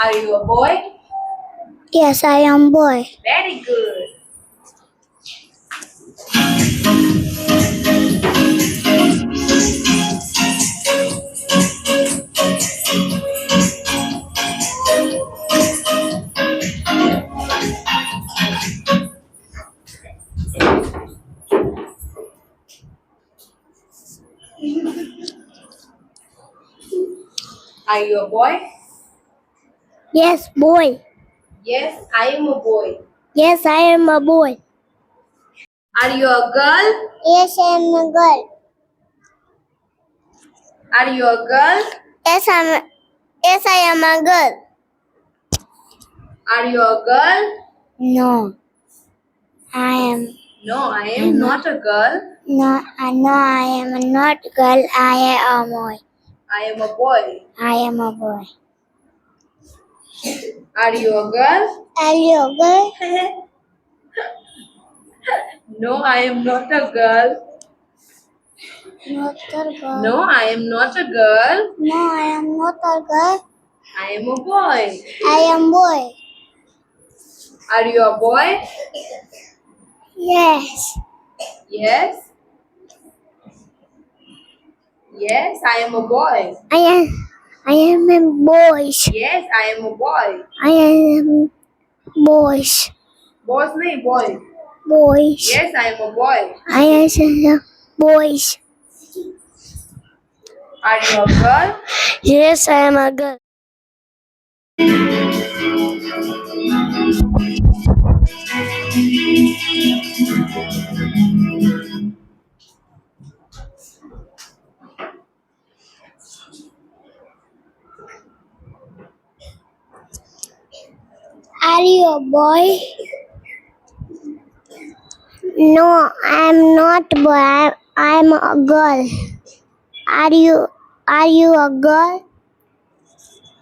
Are you a boy? Yes, I am boy. Very good. Are you a boy? Yes, boy. Yes, I am a boy. Yes, I am a boy. Are you a girl? Yes, I am a girl. Are you a girl? Yes, I am a girl. Are you a girl? No, I am. No, I am not a girl. No, I am not girl. I am a boy. I am a boy. I am a boy. Are you a girl? Are you a girl? No, I am not a girl. Not a girl. No, I am not a girl. No, I am not a girl. I am a boy. I am boy. Are you a boy? Yes. Yes. Yes, I am a boy. I am a boy. Yes, I am a boy. I am boys. Boys nahi boy. Boys. Yes, I am a boy. I am boys. Are you a girl? Yes, I am a girl. Are you a boy? No, I am not boy. I am a girl. Are you a girl?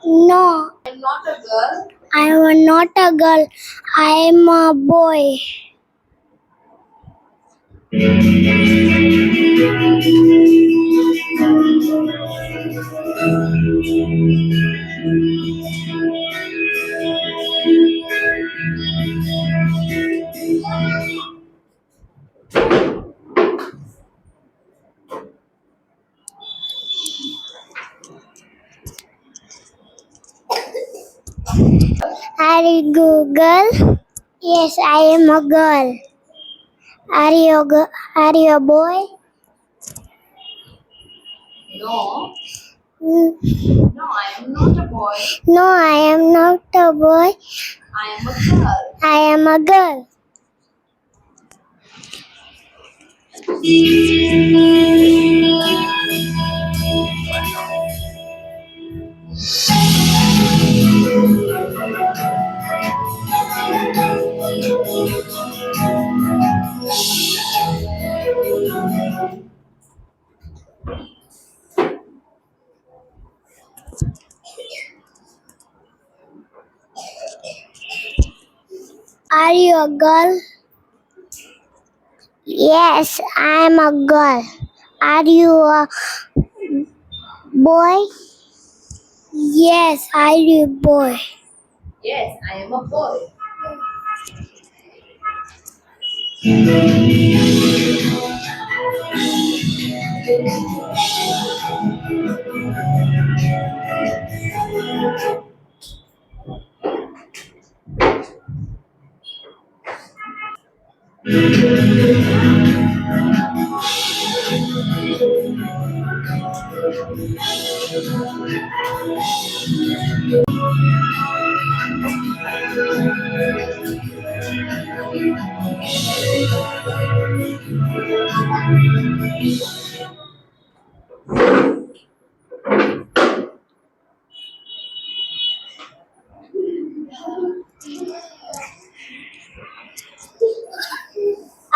No, I am not a girl. I am not a girl. I am a boy. Are you a girl? Yes, I am a girl. Are you a boy? No. Mm. No, I am not a boy. No, I am not a boy. I am a girl. I am a girl. Are you a girl? Yes, I am a girl. Are you a boy? Yes, I am a boy. Yes, I am a boy.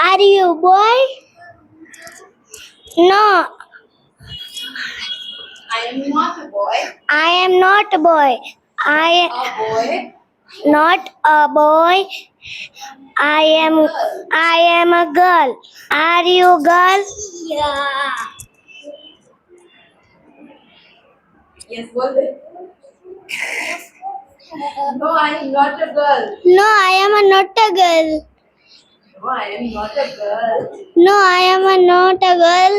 Are you a boy? No, I am not a boy. I am not a boy. I A boy. not a boy. I am a girl. Are you a girl? Yeah. Yes, बोल दे. No, I am not a girl. No, I am not a girl. No, I am not a girl. No, I am not a girl.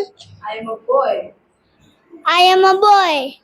I am a boy. I am a boy.